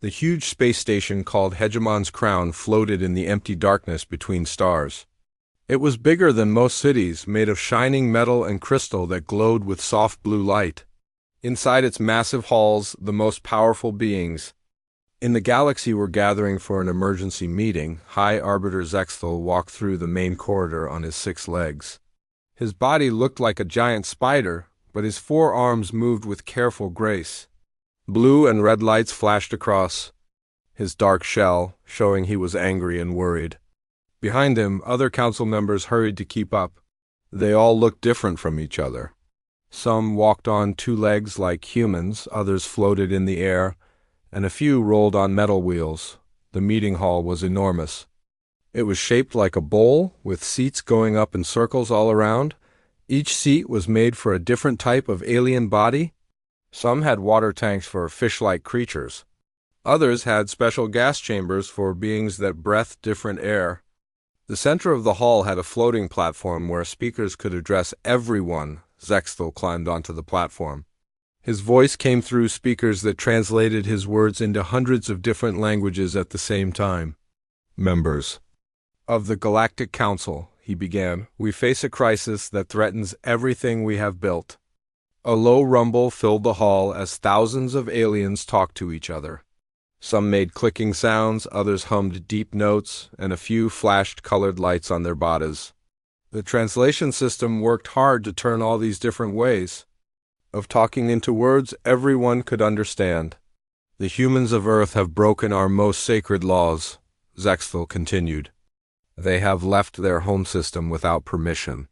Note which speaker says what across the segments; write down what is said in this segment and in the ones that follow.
Speaker 1: The huge space station called Hegemon's Crown floated in the empty darkness between stars. It was bigger than most cities, made of shining metal and crystal that glowed with soft blue light. Inside its massive halls, the most powerful beings in the galaxy were gathering for an emergency meeting. High Arbiter Zexthal walked through the main corridor on his 6 legs. His body looked like a giant spider, but his 4 arms moved with careful grace. Blue and red lights flashed across his dark shell, showing he was angry and worried. Behind him, other council members hurried to keep up. They all looked different from each other. Some walked on 2 legs like humans, others floated in the air, and a few rolled on metal wheels. The meeting hall was enormous. It was shaped like a bowl, with seats going up in circles all around. Each seat was made for a different type of alien body. Some had water tanks for fish-like creatures. Others had special gas chambers for beings that breathed different air. The center of the hall had a floating platform where speakers could address everyone. Zexthal climbed onto the platform. His voice came through speakers that translated his words into hundreds of different languages at the same time. Members of the Galactic Council, he began, we face a crisis that threatens everything we have built. A low rumble filled the hall as thousands of aliens talked to each other. Some made clicking sounds, others hummed deep notes, and a few flashed colored lights on their bodies. The translation system worked hard to turn all these different ways of talking into words everyone could understand. The humans of Earth have broken our most sacred laws, Zexthal continued. They have left their home system without permission.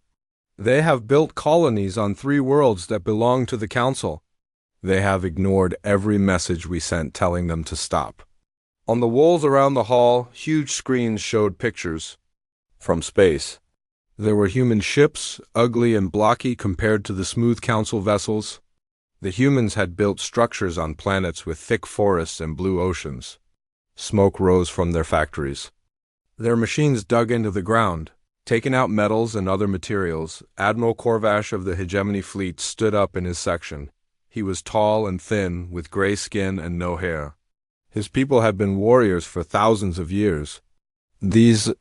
Speaker 1: They have built colonies on 3 worlds that belong to the Council. They have ignored every message we sent telling them to stop. On the walls around the hall, huge screens showed pictures from space. There were human ships, ugly and blocky compared to the smooth Council vessels. The humans had built structures on planets with thick forests and blue oceans. Smoke rose from their factories. Their machines dug into the ground, taking out metals and other materials. Admiral Corvash of the Hegemony Fleet stood up in his section. He was tall and thin, with gray skin and no hair. His people had been warriors for thousands of years. These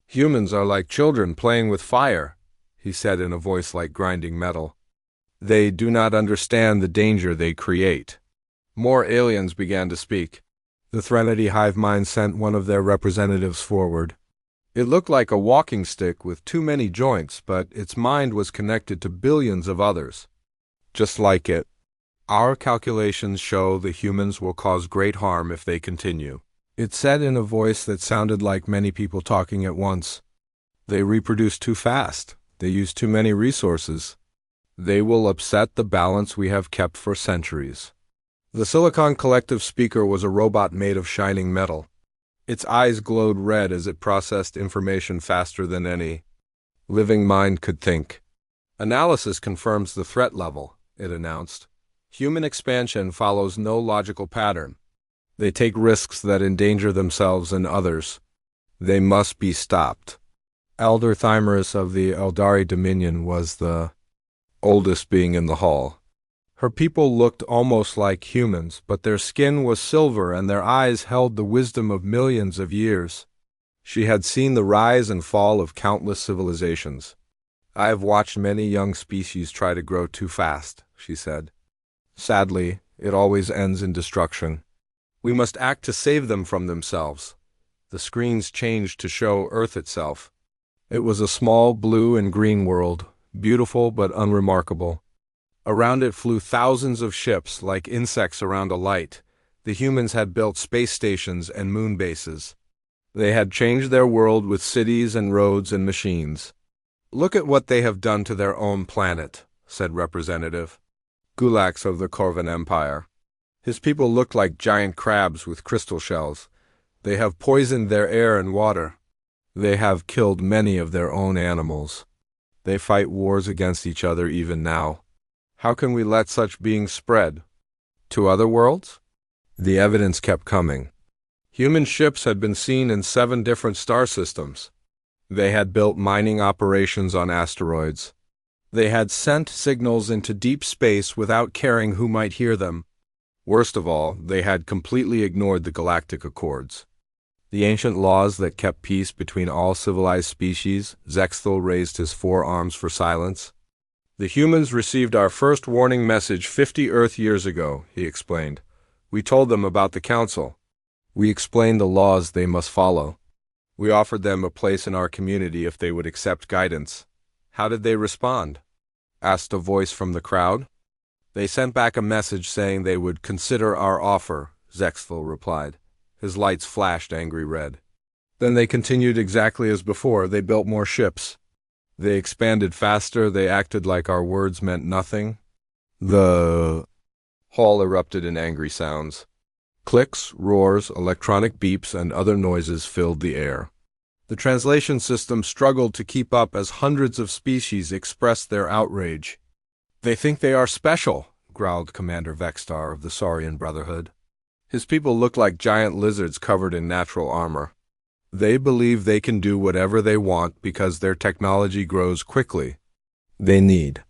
Speaker 1: humans are like children playing with fire, he said in a voice like grinding metal. They do not understand the danger they create. More aliens began to speak. The Threnody hive mind sent one of their representatives forward. It looked like a walking stick with too many joints, but its mind was connected to billions of others. Just like it. Our calculations show the humans will cause great harm if they continue. It said in a voice that sounded like many people talking at once. They reproduce too fast. They use too many resources. They will upset the balance we have kept for centuries. The Silicon Collective speaker was a robot made of shining metal. Its eyes glowed red as it processed information faster than any living mind could think. Analysis confirms the threat level, it announced. Human expansion follows no logical pattern. They take risks that endanger themselves and others. They must be stopped. Elder Thymerus of the Eldari Dominion was the oldest being in the hall. Her people looked almost like humans, but their skin was silver and their eyes held the wisdom of millions of years. She had seen the rise and fall of countless civilizations. I have watched many young species try to grow too fast, she said. Sadly, it always ends in destruction. We must act to save them from themselves. The screens changed to show Earth itself. It was a small blue and green world, beautiful but unremarkable. Around it flew thousands of ships like insects around a light. The humans had built space stations and moon bases. They had changed their world with cities and roads and machines. Look at what they have done to their own planet, said Representative Gulax of the Corvan Empire. His people looked like giant crabs with crystal shells. They have poisoned their air and water. They have killed many of their own animals. They fight wars against each other even now. How can we let such beings spread? To other worlds? The evidence kept coming. Human ships had been seen in 7 different star systems. They had built mining operations on asteroids. They had sent signals into deep space without caring who might hear them. Worst of all, they had completely ignored the Galactic Accords. The ancient laws that kept peace between all civilized species. Zexthel raised his forearms for silence. The humans received our first warning message 50 Earth years ago, he explained. We told them about the Council. We explained the laws they must follow. We offered them a place in our community if they would accept guidance. How did they respond? Asked a voice from the crowd. They sent back a message saying they would consider our offer, Zexthel replied. His lights flashed angry red. Then they continued exactly as before. They built more ships. They expanded faster. They acted like our words meant nothing. The hall erupted in angry sounds. Clicks, roars, electronic beeps, and other noises filled the air. The translation system struggled to keep up as hundreds of species expressed their outrage. They think they are special, growled Commander Vextar of the Saurian Brotherhood. His people looked like giant lizards covered in natural armor. They believe they can do whatever they want because their technology grows quickly. They need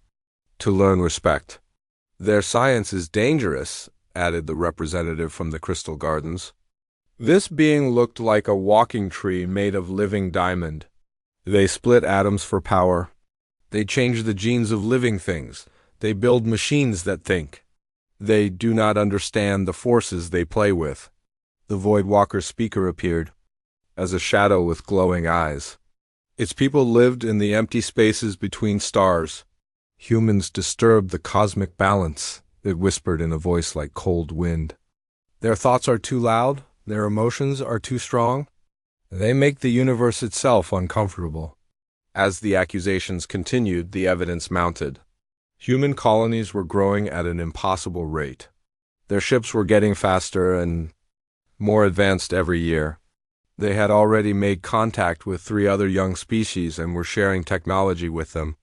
Speaker 1: to learn respect. Their science is dangerous, added the representative from the Crystal Gardens. This being looked like a walking tree made of living diamond. They split atoms for power. They change the genes of living things. They build machines that think. They do not understand the forces they play with. The Voidwalker speaker appeared, as a shadow with glowing eyes. Its people lived in the empty spaces between stars. Humans disturbed the cosmic balance, it whispered in a voice like cold wind. Their thoughts are too loud, their emotions are too strong. They make the universe itself uncomfortable. As the accusations continued, the evidence mounted. Human colonies were growing at an impossible rate. Their ships were getting faster and more advanced every year. They had already made contact with 3 other young species and were sharing technology with them.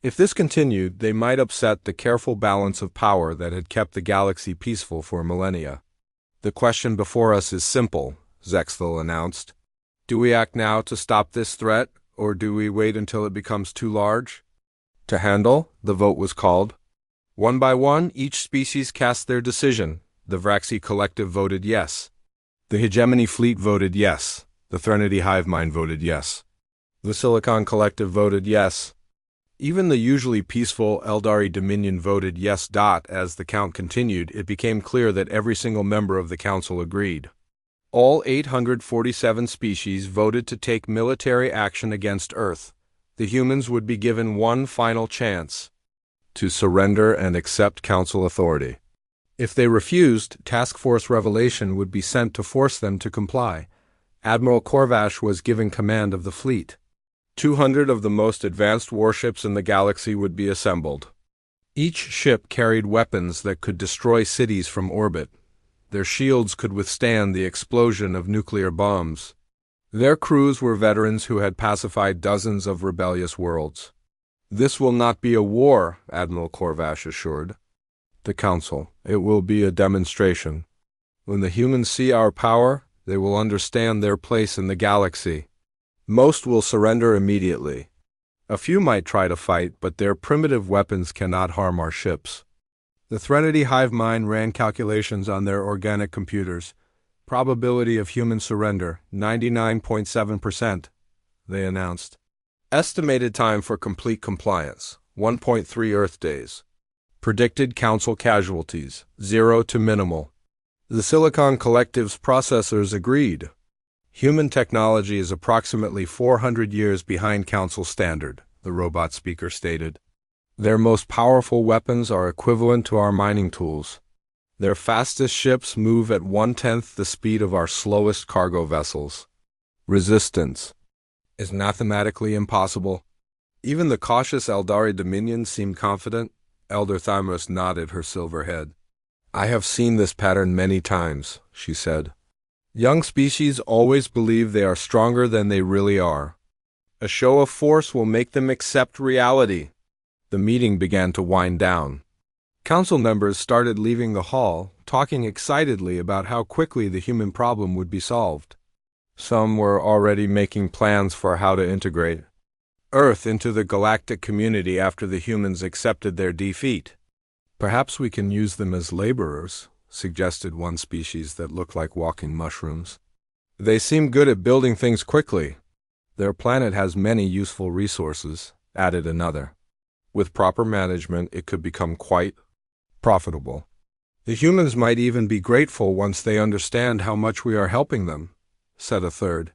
Speaker 1: If this continued, they might upset the careful balance of power that had kept the galaxy peaceful for millennia. The question before us is simple, Zexthel announced. Do we act now to stop this threat, or do we wait until it becomes too large? To handle, the vote was called. One by one, each species cast their decision. The Vraxi Collective voted yes. The Hegemony Fleet voted yes. The Threnody Hive Mind voted yes. The Silicon Collective voted yes. Even the usually peaceful Eldari Dominion voted yes. As the count continued, it became clear that every single member of the council agreed. All 847 species voted to take military action against Earth. The humans would be given one final chance to surrender and accept council authority. If they refused, Task Force Revelation would be sent to force them to comply. Admiral Corvash was given command of the fleet. 200 of the most advanced warships in the galaxy would be assembled. Each ship carried weapons that could destroy cities from orbit. Their shields could withstand the explosion of nuclear bombs. Their crews were veterans who had pacified dozens of rebellious worlds. This will not be a war, Admiral Corvash assured the Council. It will be a demonstration. When the humans see our power, they will understand their place in the galaxy. Most will surrender immediately. A few might try to fight, but their primitive weapons cannot harm our ships. The Threnody Hive Mind ran calculations on their organic computers. Probability of human surrender, 99.7%, they announced. Estimated time for complete compliance, 1.3 Earth days. Predicted Council casualties, 0 to minimal. The Silicon Collective's processors agreed. Human technology is approximately 400 years behind Council standard, the robot speaker stated. Their most powerful weapons are equivalent to our mining tools. Their fastest ships move at 1/10 the speed of our slowest cargo vessels. Resistance is mathematically impossible. Even the cautious Eldari Dominion seemed confident. Elder Thymos nodded her silver head. I have seen this pattern many times, she said. Young species always believe they are stronger than they really are. A show of force will make them accept reality. The meeting began to wind down. Council members started leaving the hall, talking excitedly about how quickly the human problem would be solved. Some were already making plans for how to integrate Earth into the galactic community after the humans accepted their defeat. Perhaps we can use them as laborers, suggested one species that looked like walking mushrooms. They seem good at building things quickly. Their planet has many useful resources, added another. With proper management, it could become quite profitable. The humans might even be grateful once they understand how much we are helping them, said a third.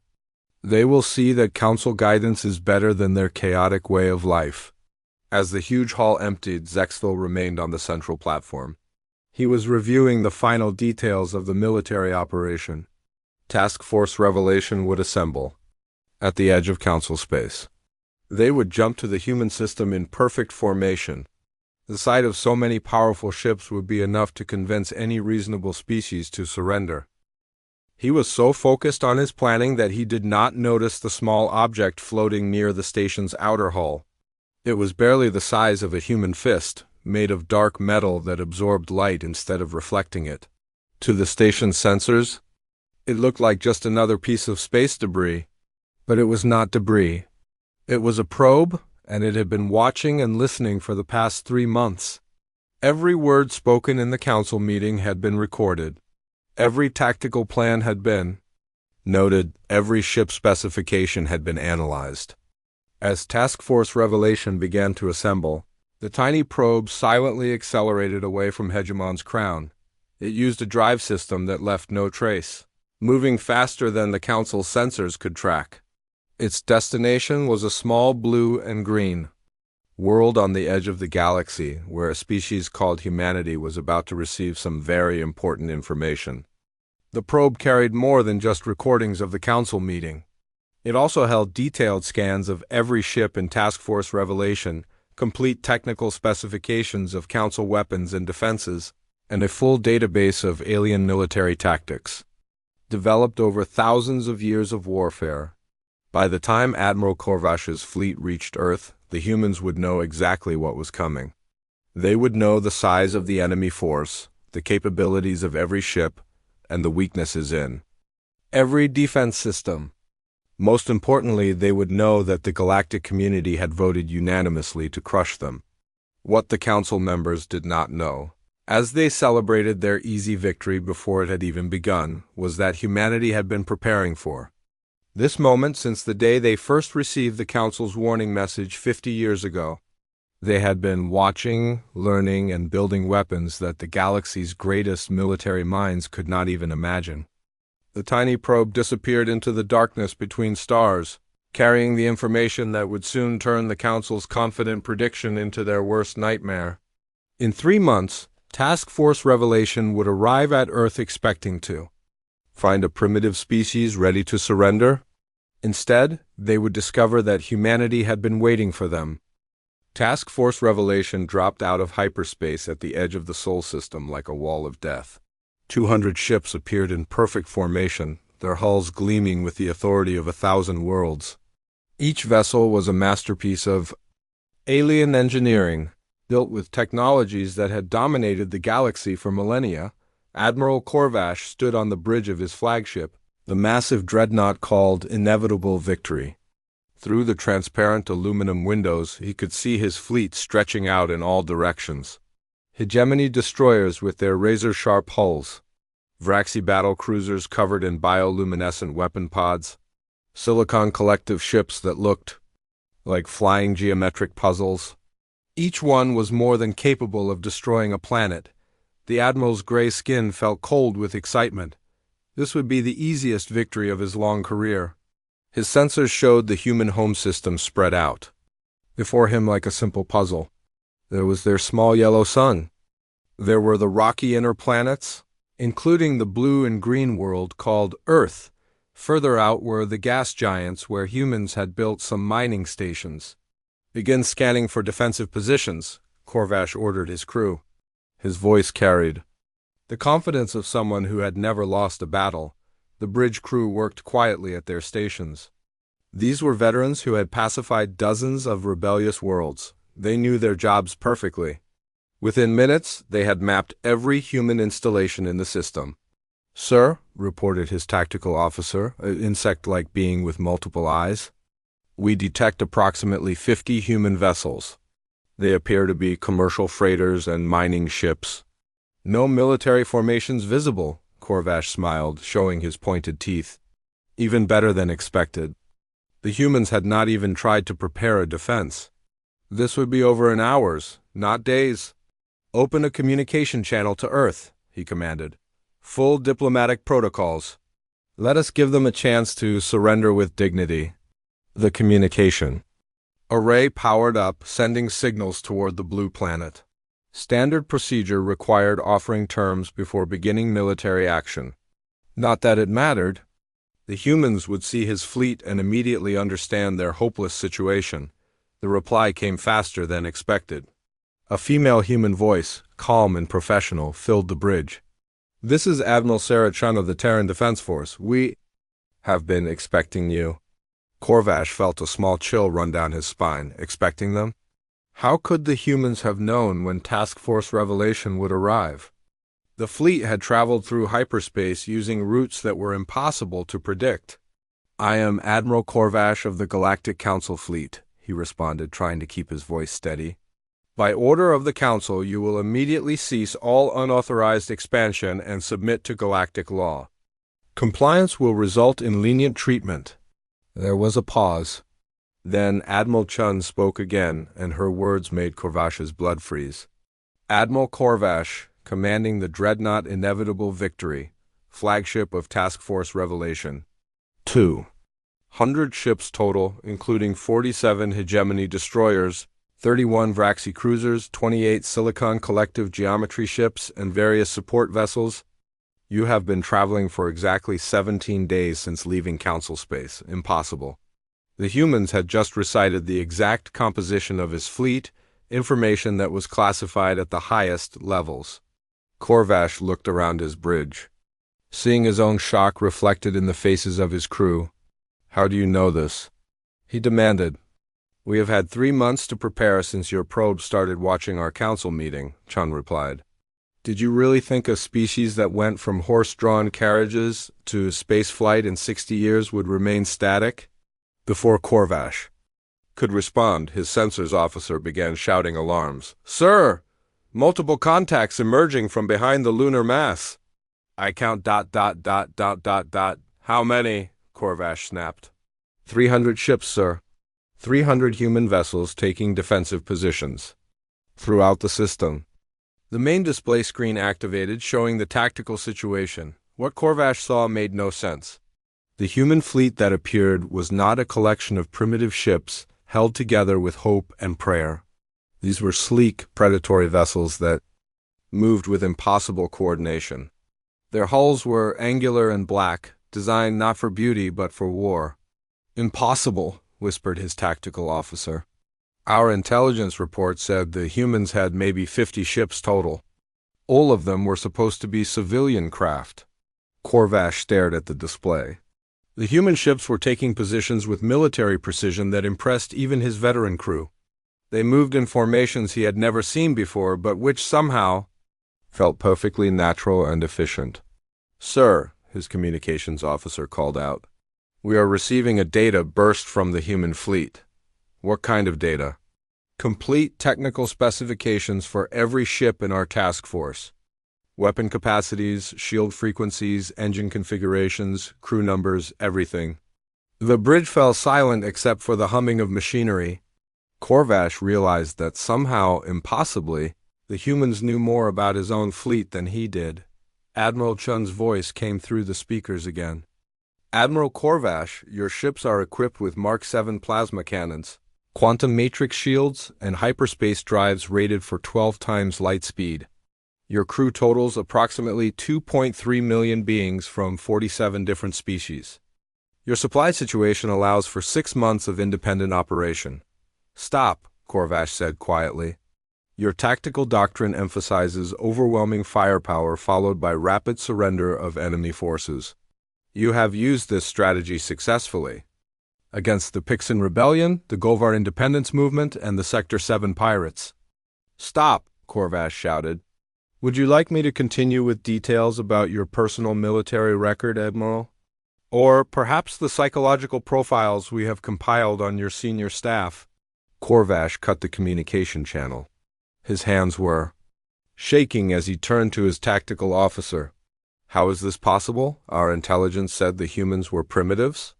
Speaker 1: They will see that council guidance is better than their chaotic way of life. As the huge hall emptied, Zexville remained on the central platform. He was reviewing the final details of the military operation. Task Force Revelation would assemble at the edge of council space. They would jump to the human system in perfect formation. The sight of so many powerful ships would be enough to convince any reasonable species to surrender. He was so focused on his planning that he did not notice the small object floating near the station's outer hull. It was barely the size of a human fist, made of dark metal that absorbed light instead of reflecting it. To the station's sensors, it looked like just another piece of space debris. But it was not debris. It was a probe, and it had been watching and listening for the past 3 months. Every word spoken in the council meeting had been recorded. Every tactical plan had been noted. Every ship specification had been analyzed. As Task Force Revelation began to assemble, the tiny probe silently accelerated away from Hegemon's crown. It used a drive system that left no trace, moving faster than the council's sensors could track. Its destination was a small blue and green world on the edge of the galaxy, where a species called humanity was about to receive some very important information. The probe carried more than just recordings of the council meeting. It also held detailed scans of every ship in Task Force Revelation, complete technical specifications of council weapons and defenses, and a full database of alien military tactics, developed over thousands of years of warfare. By the time Admiral Korvash's fleet reached Earth, the humans would know exactly what was coming. They would know the size of the enemy force, the capabilities of every ship, and the weaknesses in every defense system. Most importantly, they would know that the galactic community had voted unanimously to crush them. What the council members did not know, as they celebrated their easy victory before it had even begun, was that humanity had been preparing for this moment since the day they first received the council's warning message 50 years ago. They had been watching, learning, and building weapons that the galaxy's greatest military minds could not even imagine. The tiny probe disappeared into the darkness between stars, carrying the information that would soon turn the council's confident prediction into their worst nightmare. In 3 months, Task Force Revelation would arrive at Earth expecting to find a primitive species ready to surrender. Instead, they would discover that humanity had been waiting for them. Task Force Revelation dropped out of hyperspace at the edge of the Sol system like a wall of death. 200 ships appeared in perfect formation, their hulls gleaming with the authority of 1,000 worlds. Each vessel was a masterpiece of alien engineering, built with technologies that had dominated the galaxy for millennia. Admiral Korvash stood on the bridge of his flagship, the massive dreadnought called Inevitable Victory. Through the transparent aluminum windows, he could see his fleet stretching out in all directions. Hegemony destroyers with their razor-sharp hulls, Vraxi battle cruisers covered in bioluminescent weapon pods, Silicon Collective ships that looked like flying geometric puzzles. Each one was more than capable of destroying a planet. The Admiral's gray skin felt cold with excitement. This would be the easiest victory of his long career. His sensors showed the human home system spread out before him like a simple puzzle. There was their small yellow sun. There were the rocky inner planets, including the blue and green world called Earth. Further out were the gas giants where humans had built some mining stations. "Begin scanning for defensive positions," Korvash ordered his crew. His voice carried the confidence of someone who had never lost a battle. The bridge crew worked quietly at their stations. These were veterans who had pacified dozens of rebellious worlds. They knew their jobs perfectly. Within minutes, they had mapped every human installation in the system. "Sir," reported his tactical officer, an insect-like being with multiple eyes, "we detect approximately 50 human vessels. They appear to be commercial freighters and mining ships. No military formations visible, Corvash smiled, showing his pointed teeth. Even better than expected. The humans had not even tried to prepare a defense. This would be over in hours, not days. Open a communication channel to Earth, he commanded. Full diplomatic protocols. Let us give them a chance to surrender with dignity. The communication array powered up, sending signals toward the blue planet. Standard procedure required offering terms before beginning military action. Not that it mattered. The humans would see his fleet and immediately understand their hopeless situation. The reply came faster than expected. A female human voice, calm and professional, filled the bridge. This is Admiral Sarah Chun of the Terran Defense Force. We have been expecting you. Corvash felt a small chill run down his spine. Expecting them? How could the humans have known when Task Force Revelation would arrive? The fleet had traveled through hyperspace using routes that were impossible to predict. I am Admiral Corvash of the Galactic Council Fleet, he responded, trying to keep his voice steady. By order of the Council, you will immediately cease all unauthorized expansion and submit to galactic law. Compliance will result in lenient treatment. There was a pause. Then Admiral Chun spoke again, and her words made Corvash's blood freeze. Admiral Corvash, commanding the dreadnought Inevitable Victory, flagship of Task Force Revelation. 200 ships total, including 47 hegemony destroyers, 31 Vraxi cruisers, 28 Silicon Collective Geometry ships, and various support vessels. You have been traveling for exactly 17 days since leaving Council space. Impossible. The humans had just recited the exact composition of his fleet, information that was classified at the highest levels. Corvash looked around his bridge, seeing his own shock reflected in the faces of his crew. How do you know this? He demanded. We have had 3 months to prepare since your probe started watching our council meeting, Chun replied. Did you really think a species that went from horse-drawn carriages to spaceflight in 60 years would remain static? Before Corvash could respond, his sensors officer began shouting alarms. Sir! Multiple contacts emerging from behind the lunar mass. I count ... How many? Corvash snapped. 300 ships, sir. 300 human vessels taking defensive positions throughout the system. The main display screen activated, showing the tactical situation. What Corvash saw made no sense. The human fleet that appeared was not a collection of primitive ships held together with hope and prayer. These were sleek, predatory vessels that moved with impossible coordination. Their hulls were angular and black, designed not for beauty but for war. Impossible, whispered his tactical officer. Our intelligence report said the humans had maybe 50 ships total. All of them were supposed to be civilian craft. Corvash stared at the display. The human ships were taking positions with military precision that impressed even his veteran crew. They moved in formations he had never seen before, but which somehow felt perfectly natural and efficient. Sir, his communications officer called out, we are receiving a data burst from the human fleet. What kind of data? Complete technical specifications for every ship in our task force. Weapon capacities, shield frequencies, engine configurations, crew numbers, everything. The bridge fell silent except for the humming of machinery. Corvash realized that somehow, impossibly, the humans knew more about his own fleet than he did. Admiral Chun's voice came through the speakers again. Admiral Corvash, your ships are equipped with Mark 7 plasma cannons, quantum matrix shields, and hyperspace drives rated for 12 times light speed. Your crew totals approximately 2.3 million beings from 47 different species. Your supply situation allows for 6 months of independent operation. Stop, Corvash said quietly. Your tactical doctrine emphasizes overwhelming firepower followed by rapid surrender of enemy forces. You have used this strategy successfully against the Pixan Rebellion, the Golvar Independence Movement, and the Sector 7 pirates. Stop, Corvash shouted. Would you like me to continue with details about your personal military record, Admiral? Or perhaps the psychological profiles we have compiled on your senior staff? Corvash cut the communication channel. His hands were shaking as he turned to his tactical officer. How is this possible? Our intelligence said the humans were primitives.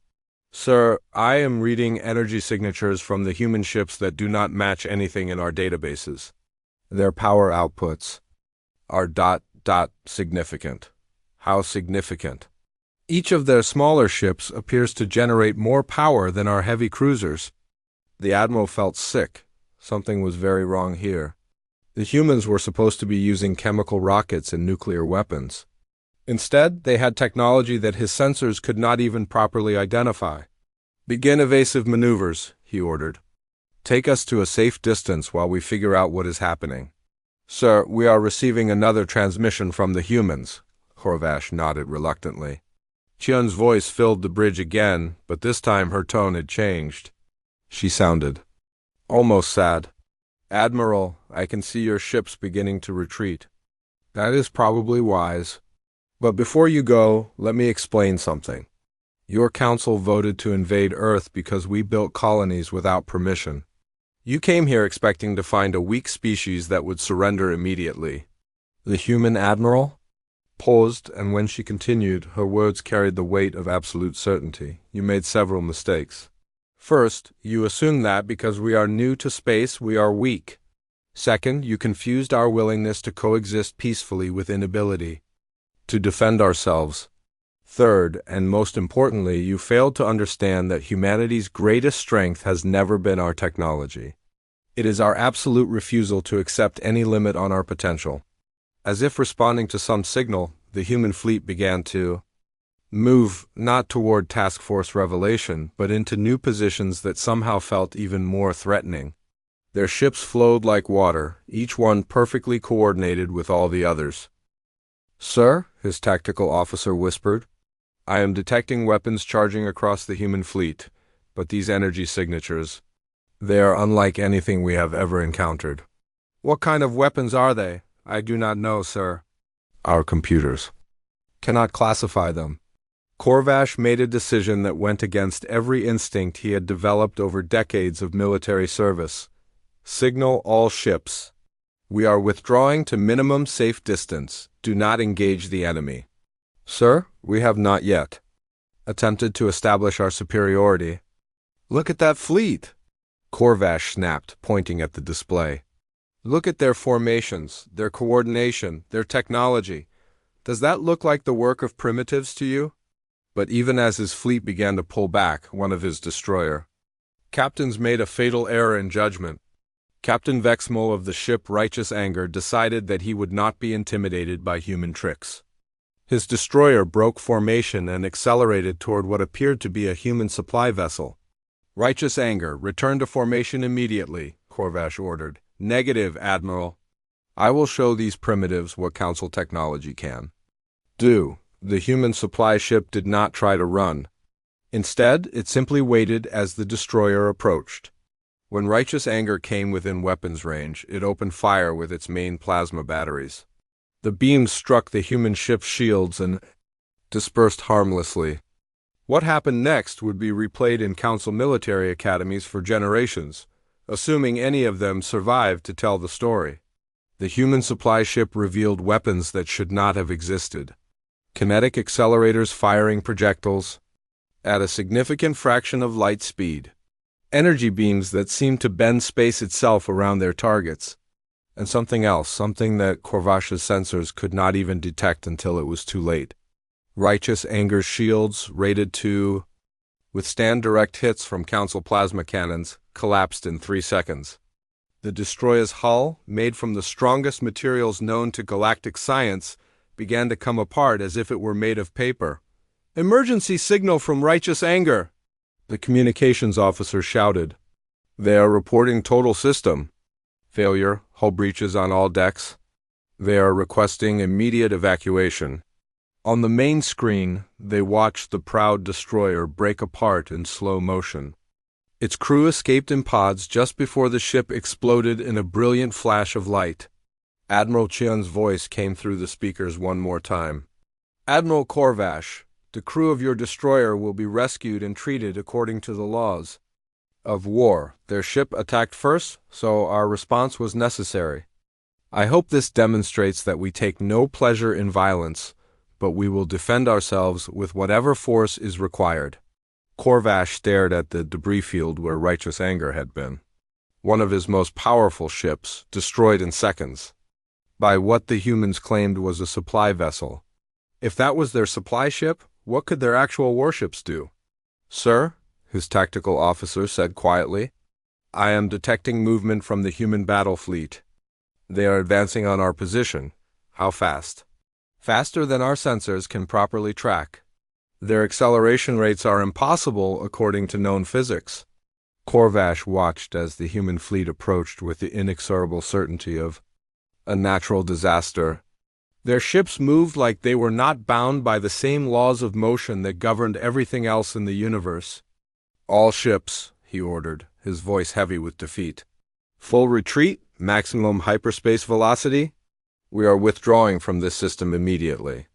Speaker 1: Sir, I am reading energy signatures from the human ships that do not match anything in our databases. Their power outputs are ... significant. How significant? Each of their smaller ships appears to generate more power than our heavy cruisers. The Admiral felt sick. Something was very wrong here. The humans were supposed to be using chemical rockets and nuclear weapons. Instead, they had technology that his sensors could not even properly identify. Begin evasive maneuvers, he ordered. Take us to a safe distance while we figure out what is happening. Sir, we are receiving another transmission from the humans. Corvash nodded reluctantly. Qian's voice filled the bridge again, but this time her tone had changed. She sounded almost sad. Admiral, I can see your ships beginning to retreat. That is probably wise. But before you go, let me explain something. Your council voted to invade Earth because we built colonies without permission. You came here expecting to find a weak species that would surrender immediately. The human admiral paused, and when she continued, her words carried the weight of absolute certainty. You made several mistakes. First, you assumed that because we are new to space, we are weak. Second, you confused our willingness to coexist peacefully with inability to defend ourselves. Third, and most importantly, you failed to understand that humanity's greatest strength has never been our technology. It is our absolute refusal to accept any limit on our potential. As if responding to some signal, the human fleet began to move not toward task force revelation, but into new positions that somehow felt even more threatening. Their ships flowed like water, each one perfectly coordinated with all the others. Sir, his tactical officer whispered, I am detecting weapons charging across the human fleet, but these energy signatures, they are unlike anything we have ever encountered. What kind of weapons are they? I do not know, sir. Our computers cannot classify them. Corvash made a decision that went against every instinct he had developed over decades of military service. Signal all ships. We are withdrawing to minimum safe distance. Do not engage the enemy. Sir, we have not yet attempted to establish our superiority. Look at that fleet, Corvash snapped, pointing at the display. Look at their formations, their coordination, their technology. Does that look like the work of primitives to you? But even as his fleet began to pull back, one of his destroyer captains made a fatal error in judgment. Captain Vexmol of the ship Righteous Anger decided that he would not be intimidated by human tricks. His destroyer broke formation and accelerated toward what appeared to be a human supply vessel. Righteous Anger, return to formation immediately, Corvash ordered. Negative, Admiral. I will show these primitives what Council technology can do. The human supply ship did not try to run. Instead, it simply waited as the destroyer approached. When Righteous Anger came within weapons range, it opened fire with its main plasma batteries. The beams struck the human ship's shields and dispersed harmlessly. What happened next would be replayed in Council military academies for generations, assuming any of them survived to tell the story. The human supply ship revealed weapons that should not have existed. Kinetic accelerators firing projectiles at a significant fraction of light speed. Energy beams that seemed to bend space itself around their targets. And something else, something that Corvash's sensors could not even detect until it was too late. Righteous Anger's shields, rated to withstand direct hits from Council plasma cannons, collapsed in 3 seconds. The destroyer's hull, made from the strongest materials known to galactic science, began to come apart as if it were made of paper. Emergency signal from Righteous Anger, the communications officer shouted. They are reporting total system failure, hull breaches on all decks. They are requesting immediate evacuation. On the main screen, they watched the proud destroyer break apart in slow motion. Its crew escaped in pods just before the ship exploded in a brilliant flash of light. Admiral Qian's voice came through the speakers one more time. Admiral Corvash, the crew of your destroyer will be rescued and treated according to the laws of war. Their ship attacked first, so our response was necessary. I hope this demonstrates that we take no pleasure in violence, but we will defend ourselves with whatever force is required. Corvash stared at the debris field where righteous anger had been. One of his most powerful ships, destroyed in seconds, by what the humans claimed was a supply vessel. If that was their supply ship, what could their actual warships do? Sir, his tactical officer said quietly, I am detecting movement from the human battle fleet. They are advancing on our position. How fast? Faster than our sensors can properly track. Their acceleration rates are impossible according to known physics. Corvash watched as the human fleet approached with the inexorable certainty of a natural disaster. Their ships moved like they were not bound by the same laws of motion that governed everything else in the universe. All ships, he ordered, his voice heavy with defeat. Full retreat, maximum hyperspace velocity. We are withdrawing from this system immediately.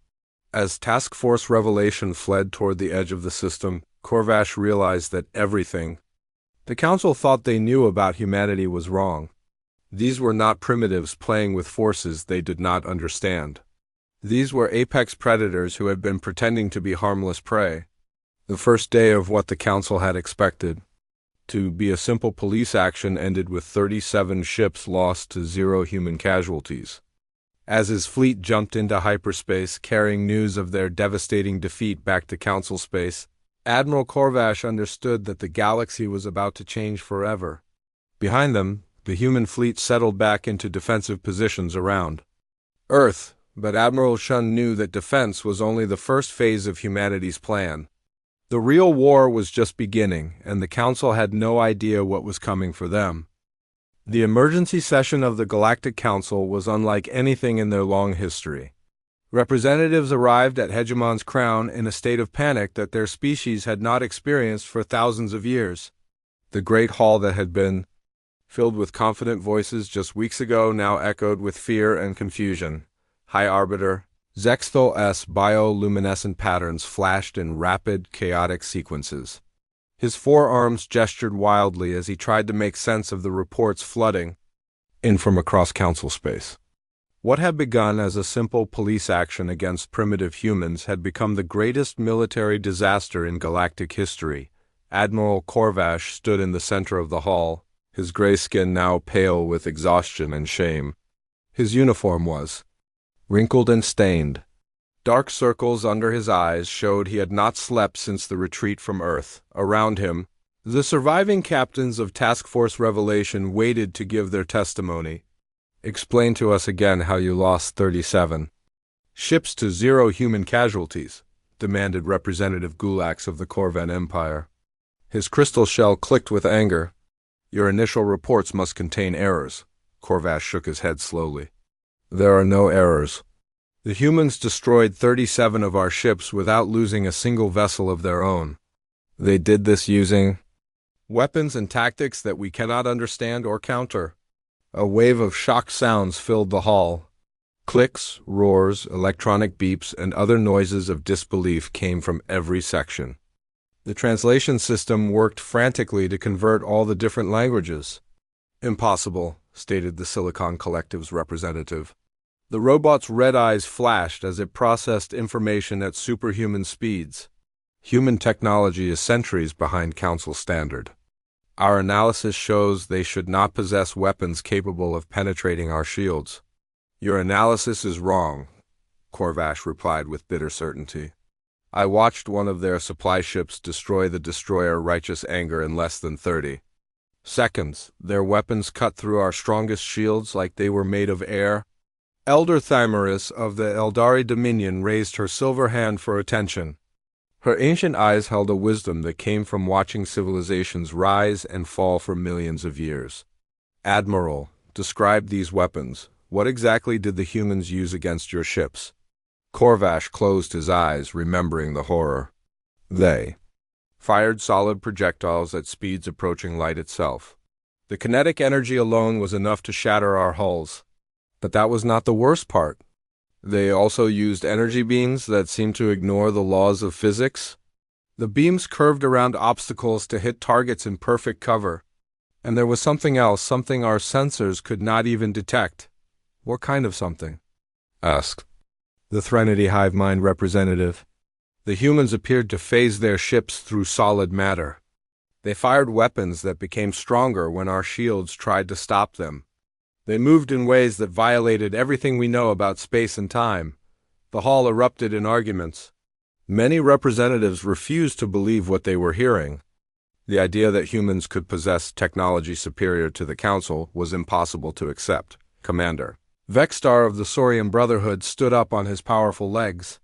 Speaker 1: As Task Force Revelation fled toward the edge of the system, Corvash realized that everything the Council thought they knew about humanity was wrong. These were not primitives playing with forces they did not understand. These were apex predators who had been pretending to be harmless prey. The first day of what the Council had expected to be a simple police action ended with 37 ships lost to 0 human casualties. As his fleet jumped into hyperspace, carrying news of their devastating defeat back to Council space, Admiral Corvash understood that the galaxy was about to change forever. Behind them, the human fleet settled back into defensive positions around Earth, but Admiral Shun knew that defense was only the first phase of humanity's plan. The real war was just beginning, and the Council had no idea what was coming for them. The emergency session of the Galactic Council was unlike anything in their long history. Representatives arrived at Hegemon's crown in a state of panic that their species had not experienced for thousands of years. The great hall that had been filled with confident voices just weeks ago now echoed with fear and confusion. High Arbiter Zexthal-S bioluminescent patterns flashed in rapid, chaotic sequences. His forearms gestured wildly as he tried to make sense of the reports flooding in from across Council space. What had begun as a simple police action against primitive humans had become the greatest military disaster in galactic history. Admiral Corvash stood in the center of the hall, his gray skin now pale with exhaustion and shame. His uniform was wrinkled and stained. Dark circles under his eyes showed he had not slept since the retreat from Earth. Around him, the surviving captains of Task Force Revelation waited to give their testimony. Explain to us again how you lost 37 ships to 0 human casualties, demanded Representative Gulax of the Corvan Empire. His crystal shell clicked with anger. Your initial reports must contain errors. Corvash shook his head slowly. There are no errors. The humans destroyed 37 of our ships without losing a single vessel of their own. They did this using weapons and tactics that we cannot understand or counter. A wave of shocked sounds filled the hall. Clicks, roars, electronic beeps, and other noises of disbelief came from every section. The translation system worked frantically to convert all the different languages. Impossible, stated the Silicon Collective's representative. The robot's red eyes flashed as it processed information at superhuman speeds. Human technology is centuries behind Council standard. Our analysis shows they should not possess weapons capable of penetrating our shields. Your analysis is wrong, Corvash replied with bitter certainty. I watched one of their supply ships destroy the destroyer Righteous Anger in less than 30 seconds. Their weapons cut through our strongest shields like they were made of air. Elder Thymaris of the Eldari Dominion raised her silver hand for attention. Her ancient eyes held a wisdom that came from watching civilizations rise and fall for millions of years. Admiral, describe these weapons. What exactly did the humans use against your ships? Corvash closed his eyes, remembering the horror. They fired solid projectiles at speeds approaching light itself. The kinetic energy alone was enough to shatter our hulls. But that was not the worst part. They also used energy beams that seemed to ignore the laws of physics. The beams curved around obstacles to hit targets in perfect cover. And there was something else, something our sensors could not even detect. What kind of something? Asked the Threnody Hive Mind representative. The humans appeared to phase their ships through solid matter. They fired weapons that became stronger when our shields tried to stop them. They moved in ways that violated everything we know about space and time. The hall erupted in arguments. Many representatives refused to believe what they were hearing. The idea that humans could possess technology superior to the Council was impossible to accept. Commander Vexstar of the Saurian Brotherhood stood up on his powerful legs.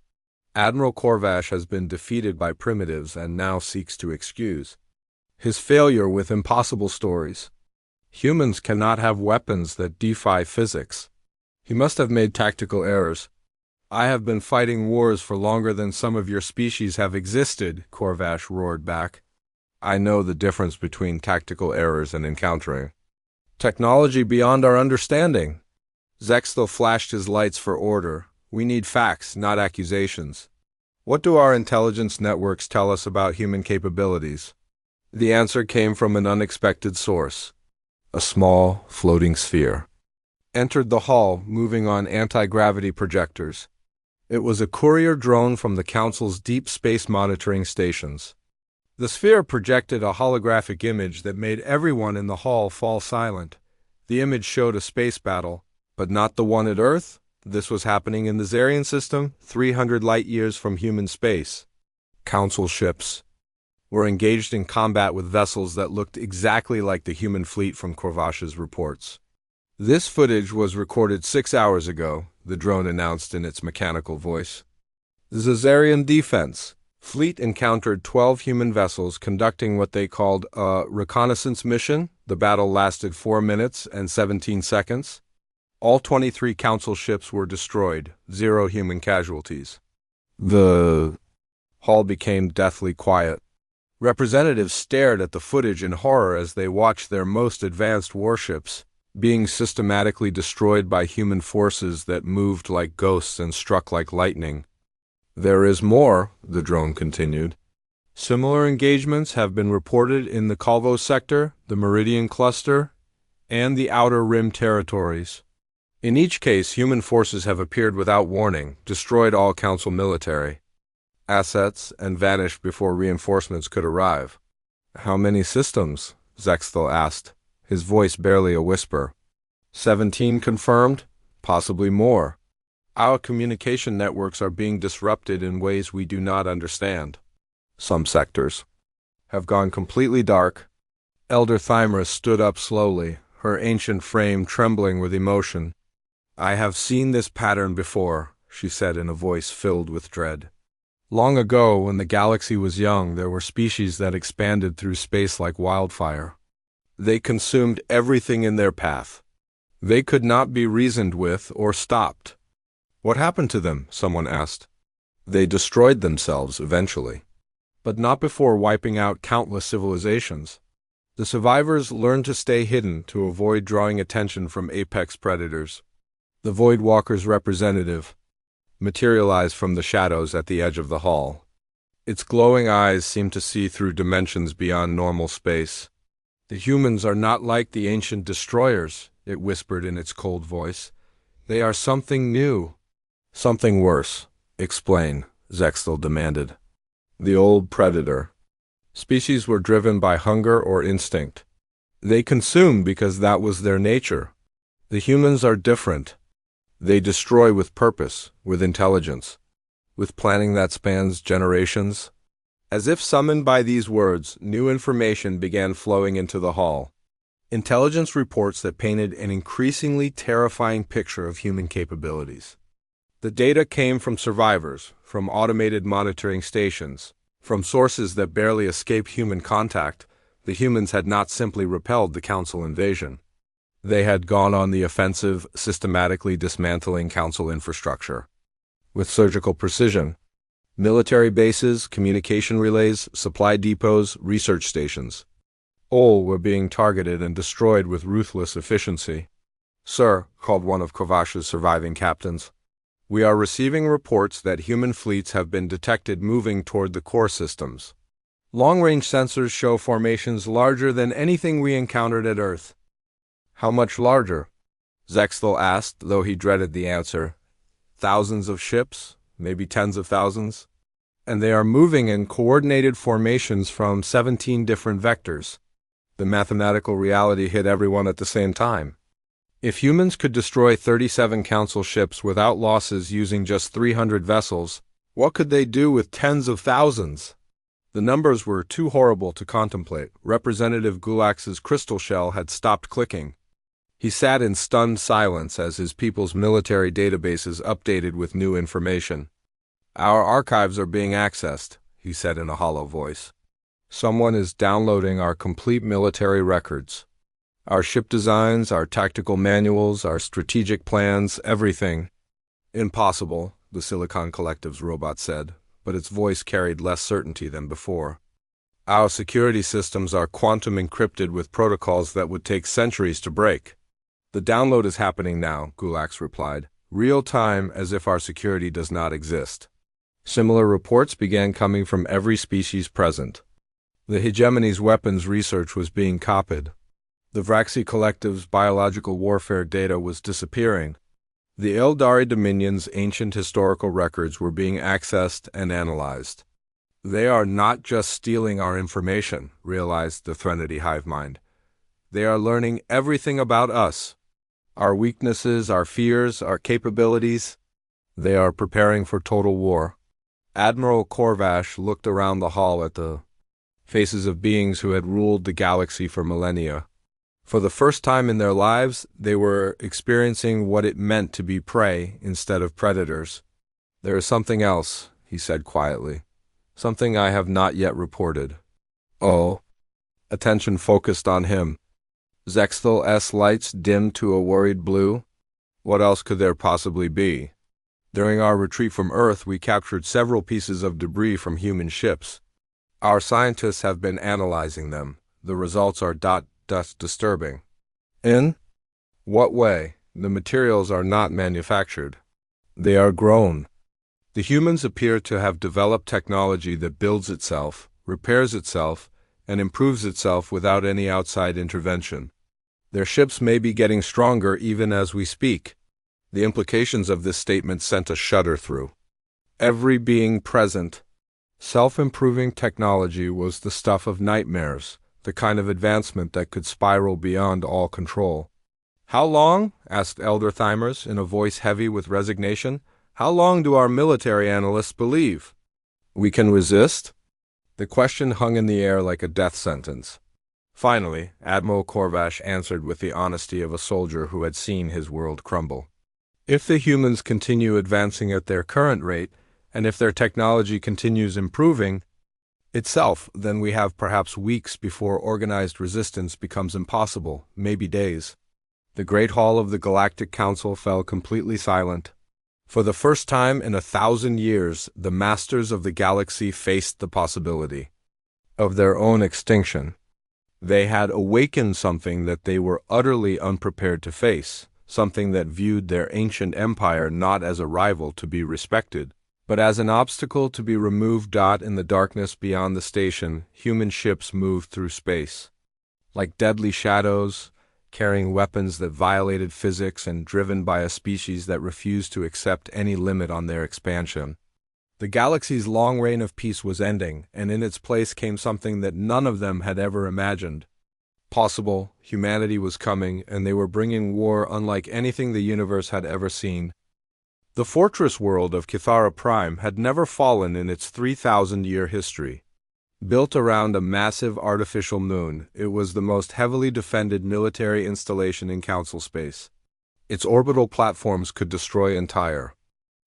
Speaker 1: Admiral Corvash has been defeated by primitives and now seeks to excuse his failure with impossible stories. Humans cannot have weapons that defy physics. He must have made tactical errors. I have been fighting wars for longer than some of your species have existed, Corvash roared back. I know the difference between tactical errors and encountering technology beyond our understanding. Zexthel flashed his lights for order. We need facts, not accusations. What do our intelligence networks tell us about human capabilities? The answer came from an unexpected source. A small, floating sphere entered the hall, moving on anti-gravity projectors. It was a courier drone from the Council's deep space monitoring stations. The sphere projected a holographic image that made everyone in the hall fall silent. The image showed a space battle, but not the one at Earth. This was happening in the Zarian system, 300 light-years from human space. Council ships were engaged in combat with vessels that looked exactly like the human fleet from Corvash's reports. This footage was recorded 6 hours ago, the drone announced in its mechanical voice. The Zarian defense fleet encountered 12 human vessels conducting what they called a reconnaissance mission. The battle lasted 4 minutes and 17 seconds. All 23 Council ships were destroyed, 0 human casualties. The hall became deathly quiet. Representatives stared at the footage in horror as they watched their most advanced warships being systematically destroyed by human forces that moved like ghosts and struck like lightning. There is more, the drone continued. Similar engagements have been reported in the Calvo sector, the Meridian cluster, and the Outer Rim territories. In each case, human forces have appeared without warning, destroyed all Council military assets, and vanished before reinforcements could arrive. How many systems? Zexthel asked, his voice barely a whisper. 17 confirmed? Possibly more. Our communication networks are being disrupted in ways we do not understand. Some sectors have gone completely dark. Elder Thymra stood up slowly, her ancient frame trembling with emotion. I have seen this pattern before, she said in a voice filled with dread. Long ago, when the galaxy was young, there were species that expanded through space like wildfire. They consumed everything in their path. They could not be reasoned with or stopped. What happened to them? Someone asked. They destroyed themselves eventually, but not before wiping out countless civilizations. The survivors learned to stay hidden to avoid drawing attention from apex predators. The Voidwalker's representative materialized from the shadows at the edge of the hall. Its glowing eyes seemed to see through dimensions beyond normal space. The humans are not like the ancient destroyers, it whispered in its cold voice. They are something new. Something worse. Explain, Zexthel demanded. The old predator. Species were driven by hunger or instinct. They consumed because that was their nature. The humans are different. They destroy with purpose, with intelligence, with planning that spans generations. As if summoned by these words, new information began flowing into the hall. Intelligence reports that painted an increasingly terrifying picture of human capabilities. The data came from survivors, from automated monitoring stations, from sources that barely escape human contact. The humans had not simply repelled the Council invasion. They had gone on the offensive, systematically dismantling Council infrastructure. With surgical precision. Military bases, communication relays, supply depots, research stations. All were being targeted and destroyed with ruthless efficiency. Sir, called one of Corvash's surviving captains, we are receiving reports that human fleets have been detected moving toward the core systems. Long-range sensors show formations larger than anything we encountered at Earth. How much larger? Zexthal asked, though he dreaded the answer. Thousands of ships, maybe tens of thousands. And they are moving in coordinated formations from 17 different vectors. The mathematical reality hit everyone at the same time. If humans could destroy 37 council ships without losses using just 300 vessels, what could they do with tens of thousands? The numbers were too horrible to contemplate. Representative Gulax's crystal shell had stopped clicking. He sat in stunned silence as his people's military databases updated with new information. Our archives are being accessed, he said in a hollow voice. Someone is downloading our complete military records. Our ship designs, our tactical manuals, our strategic plans, everything. Impossible, the Silicon Collective's robot said, but its voice carried less certainty than before. Our security systems are quantum encrypted with protocols that would take centuries to break. The download is happening now, Gulax replied, real time as if our security does not exist. Similar reports began coming from every species present. The hegemony's weapons research was being copied. The Vraxi Collective's biological warfare data was disappearing. The Eldari Dominion's ancient historical records were being accessed and analyzed. They are not just stealing our information, realized the Threnody hive mind. They are learning everything about us. Our weaknesses, our fears, our capabilities. They are preparing for total war. Admiral Corvash looked around the hall at the faces of beings who had ruled the galaxy for millennia. For the first time in their lives, they were experiencing what it meant to be prey instead of predators. There is something else, he said quietly. Something I have not yet reported. Oh. Attention focused on him. Zexthal's lights dimmed to a worried blue. What else could there possibly be? During our retreat from Earth, we captured several pieces of debris from human ships. Our scientists have been analyzing them. The results are disturbing. In what way? The materials are not manufactured. They are grown. The humans appear to have developed technology that builds itself, repairs itself, and improves itself without any outside intervention. Their ships may be getting stronger even as we speak. The implications of this statement sent a shudder through every being present. Self-improving technology was the stuff of nightmares, the kind of advancement that could spiral beyond all control. How long? Asked Elder Thymers in a voice heavy with resignation. How long do our military analysts believe we can resist? The question hung in the air like a death sentence. Finally, Admiral Corvash answered with the honesty of a soldier who had seen his world crumble. If the humans continue advancing at their current rate, and if their technology continues improving itself, then we have perhaps weeks before organized resistance becomes impossible, maybe days. The great hall of the Galactic Council fell completely silent. For the first time in 1,000 years, the masters of the galaxy faced the possibility of their own extinction. They had awakened something that they were utterly unprepared to face, something that viewed their ancient empire not as a rival to be respected, but as an obstacle to be removed. In the darkness beyond the station, human ships moved through space. Like deadly shadows, carrying weapons that violated physics and driven by a species that refused to accept any limit on their expansion. The galaxy's long reign of peace was ending, and in its place came something that none of them had ever imagined possible. Humanity was coming, and they were bringing war unlike anything the universe had ever seen. The fortress world of Cathara Prime had never fallen in its 3,000-year history. Built around a massive artificial moon, it was the most heavily defended military installation in Council space. Its orbital platforms could destroy entire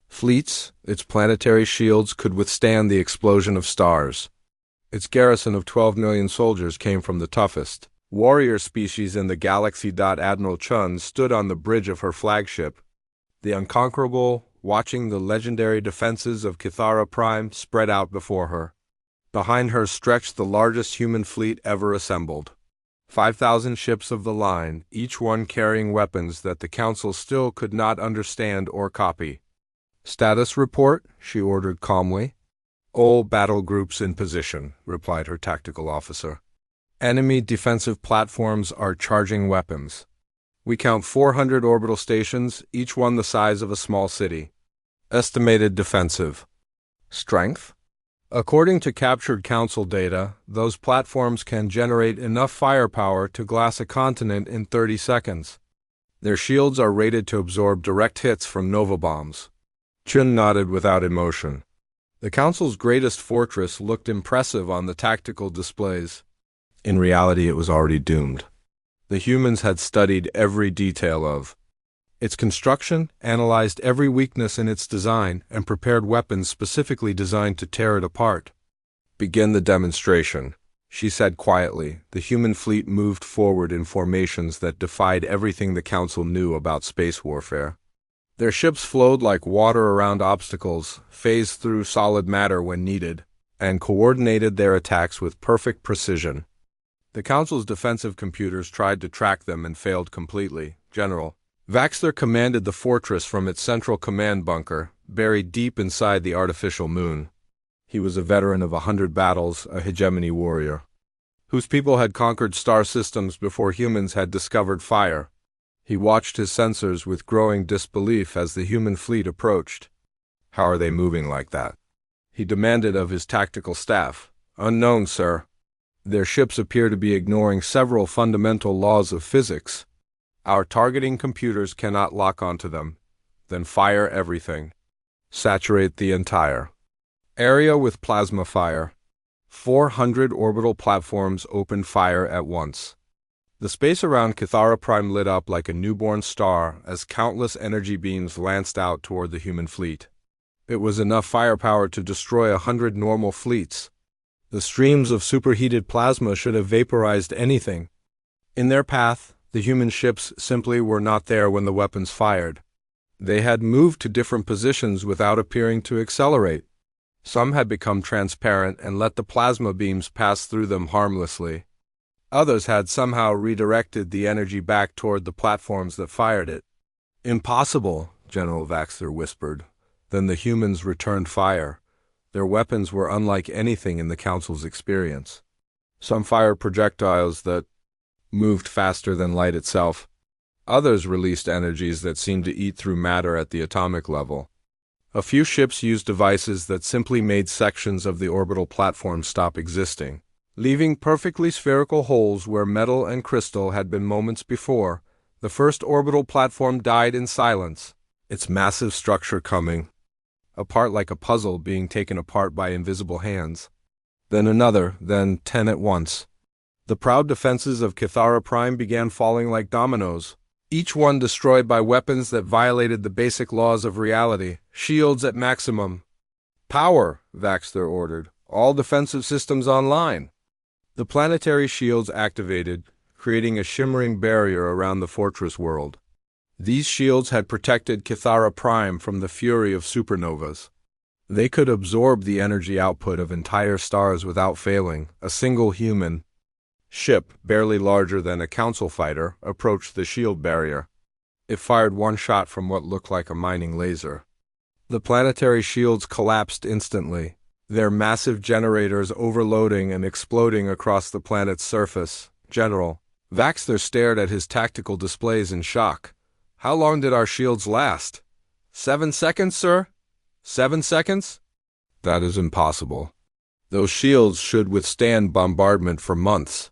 Speaker 1: fleets. Its planetary shields could withstand the explosion of stars. Its garrison of 12 million soldiers came from the toughest warrior species in the galaxy. Admiral Chun stood on the bridge of her flagship, the Unconquerable, watching the legendary defenses of Cathara Prime spread out before her. Behind her stretched the largest human fleet ever assembled. 5,000 ships of the line, each one carrying weapons that the Council still could not understand or copy. Status report, she ordered calmly. All battle groups in position, replied her tactical officer. Enemy defensive platforms are charging weapons. We count 400 orbital stations, each one the size of a small city. Estimated defensive strength? According to captured Council data, those platforms can generate enough firepower to glass a continent in 30 seconds. Their shields are rated to absorb direct hits from nova bombs. Chun nodded without emotion. The Council's greatest fortress looked impressive on the tactical displays. In reality, it was already doomed. The humans had studied every detail of its construction, analyzed every weakness in its design, and prepared weapons specifically designed to tear it apart. "Begin the demonstration," she said quietly. The human fleet moved forward in formations that defied everything the Council knew about space warfare. Their ships flowed like water around obstacles, phased through solid matter when needed, and coordinated their attacks with perfect precision. The Council's defensive computers tried to track them and failed completely. General Vaxter commanded the fortress from its central command bunker, buried deep inside the artificial moon. He was a veteran of 100 battles, a hegemony warrior, whose people had conquered star systems before humans had discovered fire. He watched his sensors with growing disbelief as the human fleet approached. "How are they moving like that?" he demanded of his tactical staff. "Unknown, sir. Their ships appear to be ignoring several fundamental laws of physics. Our targeting computers cannot lock onto them. Then fire everything. Saturate the entire area with plasma fire." 400 orbital platforms opened fire at once. The space around Cathara Prime lit up like a newborn star as countless energy beams lanced out toward the human fleet. It was enough firepower to destroy 100 normal fleets. The streams of superheated plasma should have vaporized anything in their path. The human ships simply were not there when the weapons fired. They had moved to different positions without appearing to accelerate. Some had become transparent and let the plasma beams pass through them harmlessly. Others had somehow redirected the energy back toward the platforms that fired it. "Impossible," General Vaxter whispered. Then the humans returned fire. Their weapons were unlike anything in the Council's experience. Some fired projectiles that moved faster than light itself. Others released energies that seemed to eat through matter at the atomic level. A few ships used devices that simply made sections of the orbital platform stop existing, leaving perfectly spherical holes where metal and crystal had been moments before. The first orbital platform died in silence, its massive structure coming apart like a puzzle being taken apart by invisible hands. Then another, then 10 at once. The proud defenses of Cathara Prime began falling like dominoes, each one destroyed by weapons that violated the basic laws of reality. "Shields at maximum power," Vaxter ordered. "All defensive systems online." The planetary shields activated, creating a shimmering barrier around the fortress world. These shields had protected Cathara Prime from the fury of supernovas. They could absorb the energy output of entire stars without failing. A single human ship, barely larger than a council fighter, approached the shield barrier. It fired one shot from what looked like a mining laser. The planetary shields collapsed instantly, their massive generators overloading and exploding across the planet's surface. General Vaxter stared at his tactical displays in shock. "How long did our shields last?" 7 seconds, sir. 7 seconds? That is impossible. Those shields should withstand bombardment for months.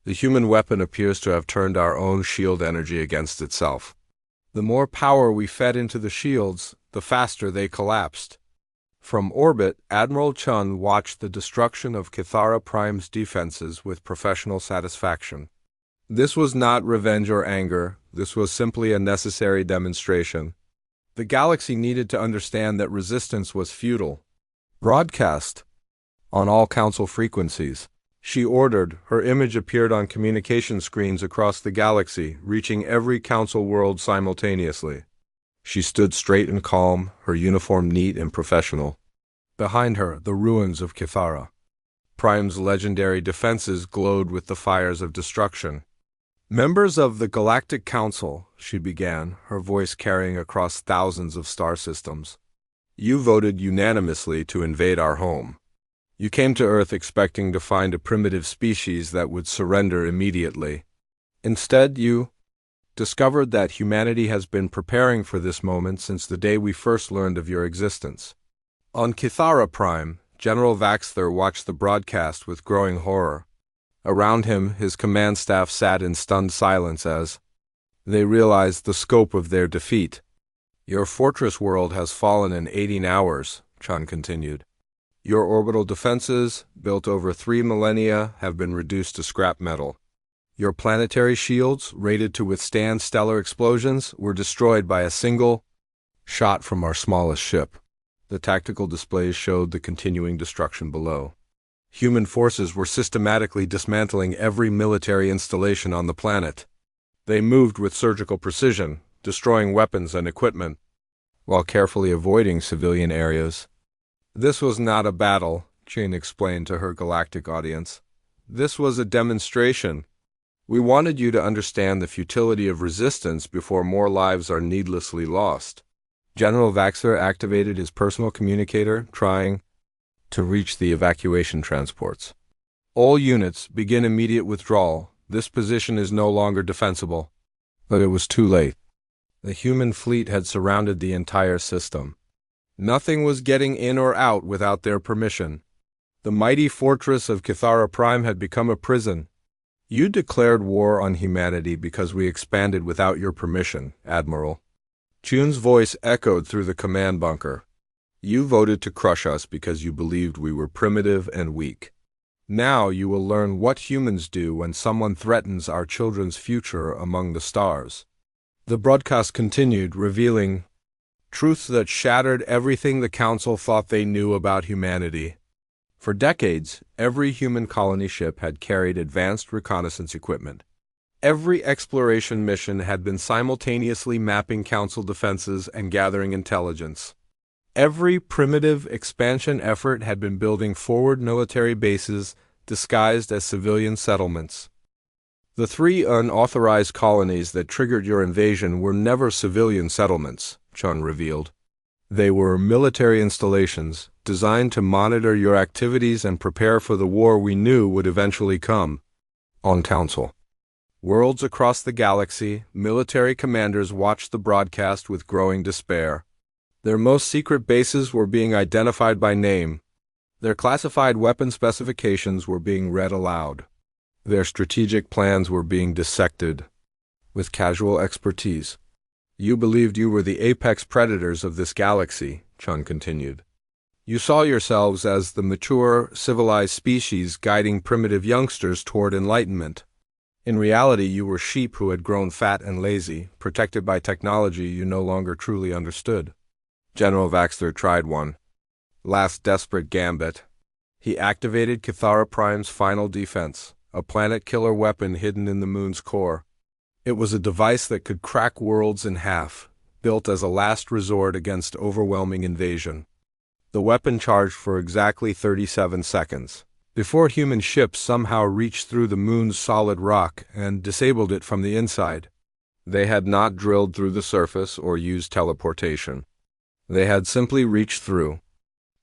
Speaker 1: The human weapon appears to have turned our own shield energy against itself. The more power we fed into the shields, the faster they collapsed. From orbit, Admiral Chun watched the destruction of Cathara Prime's defenses with professional satisfaction. This was not revenge or anger. This was simply a necessary demonstration. The galaxy needed to understand that resistance was futile. "Broadcast on all council frequencies," she ordered. Her image appeared on communication screens across the galaxy, reaching every council world simultaneously. She stood straight and calm, her uniform neat and professional. Behind her, the ruins of Cathara Prime's legendary defenses glowed with the fires of destruction. "Members of the Galactic Council," she began, her voice carrying across thousands of star systems. "You voted unanimously to invade our home. You came to Earth expecting to find a primitive species that would surrender immediately. Instead, you discovered that humanity has been preparing for this moment since the day we first learned of your existence. On Cathara Prime, General Vaxthor watched the broadcast with growing horror. Around him, his command staff sat in stunned silence as they realized the scope of their defeat. Your fortress world has fallen in 18 hours, Chun continued. Your orbital defenses, built over 3 millennia, have been reduced to scrap metal. Your planetary shields, rated to withstand stellar explosions, were destroyed by a single shot from our smallest ship. The tactical displays showed the continuing destruction below. Human forces were systematically dismantling every military installation on the planet. They moved with surgical precision, destroying weapons and equipment, while carefully avoiding civilian areas. This was not a battle, Jane explained to her galactic audience. This was a demonstration. We wanted you to understand the futility of resistance before more lives are needlessly lost. General Vaxthor activated his personal communicator, trying to reach the evacuation transports. All units, begin immediate withdrawal. This position is no longer defensible. But it was too late. The human fleet had surrounded the entire system. Nothing was getting in or out without their permission. The mighty fortress of Cathara Prime had become a prison. You declared war on humanity because we expanded without your permission, Admiral. Chun's voice echoed through the command bunker. You voted to crush us because you believed we were primitive and weak. Now you will learn what humans do when someone threatens our children's future among the stars. The broadcast continued, revealing truths that shattered everything the Council thought they knew about humanity. For decades, every human colony ship had carried advanced reconnaissance equipment. Every exploration mission had been simultaneously mapping Council defenses and gathering intelligence. Every primitive expansion effort had been building forward military bases disguised as civilian settlements. The 3 unauthorized colonies that triggered your invasion were never civilian settlements, Chun revealed. They were military installations designed to monitor your activities and prepare for the war we knew would eventually come. On Council. Worlds across the galaxy, military commanders watched the broadcast with growing despair. Their most secret bases were being identified by name. Their classified weapon specifications were being read aloud. Their strategic plans were being dissected with casual expertise. You believed you were the apex predators of this galaxy, Chun continued. You saw yourselves as the mature, civilized species guiding primitive youngsters toward enlightenment. In reality, you were sheep who had grown fat and lazy, protected by technology you no longer truly understood. General Vaxthor tried one last desperate gambit. He activated Cathara Prime's final defense, a planet-killer weapon hidden in the moon's core. It was a device that could crack worlds in half, built as a last resort against overwhelming invasion. The weapon charged for exactly 37 seconds, before human ships somehow reached through the moon's solid rock and disabled it from the inside. They had not drilled through the surface or used teleportation. They had simply reached through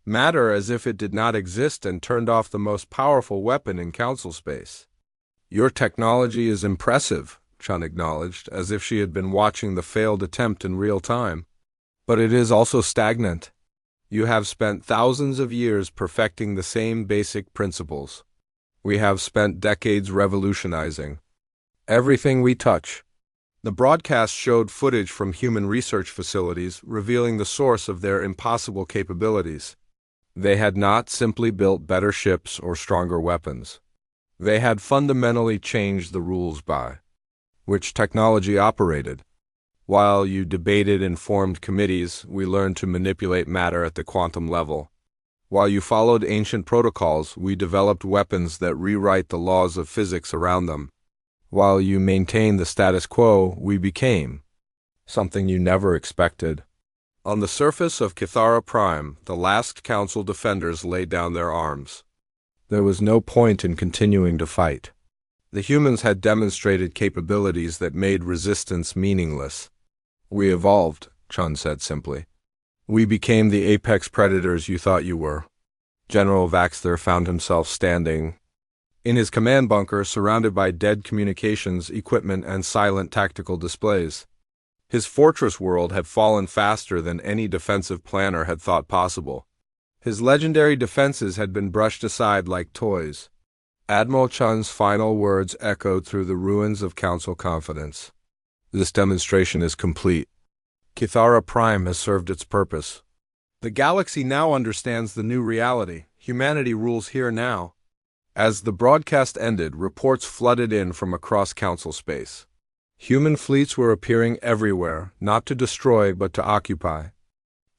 Speaker 1: matter as if it did not exist and turned off the most powerful weapon in Council space. Your technology is impressive, Chun acknowledged, as if she had been watching the failed attempt in real time. But it is also stagnant. You have spent thousands of years perfecting the same basic principles. We have spent decades revolutionizing everything we touch. The broadcast showed footage from human research facilities revealing the source of their impossible capabilities. They had not simply built better ships or stronger weapons. They had fundamentally changed the rules by which technology operated. While you debated and formed committees, we learned to manipulate matter at the quantum level. While you followed ancient protocols, we developed weapons that rewrite the laws of physics around them. While you maintained the status quo, we became something you never expected. On the surface of Cathara Prime, the last Council defenders laid down their arms. There was no point in continuing to fight. The humans had demonstrated capabilities that made resistance meaningless. We evolved, Chun said simply. We became the apex predators you thought you were. General Vaxthor found himself standing in his command bunker surrounded by dead communications equipment and silent tactical displays. His fortress world had fallen faster than any defensive planner had thought possible. His legendary defenses had been brushed aside like toys. Admiral Chun's final words echoed through the ruins of Council confidence. This demonstration is complete. Cathara Prime has served its purpose. The galaxy now understands the new reality. Humanity rules here now. As the broadcast ended, reports flooded in from across Council space. Human fleets were appearing everywhere, not to destroy but to occupy.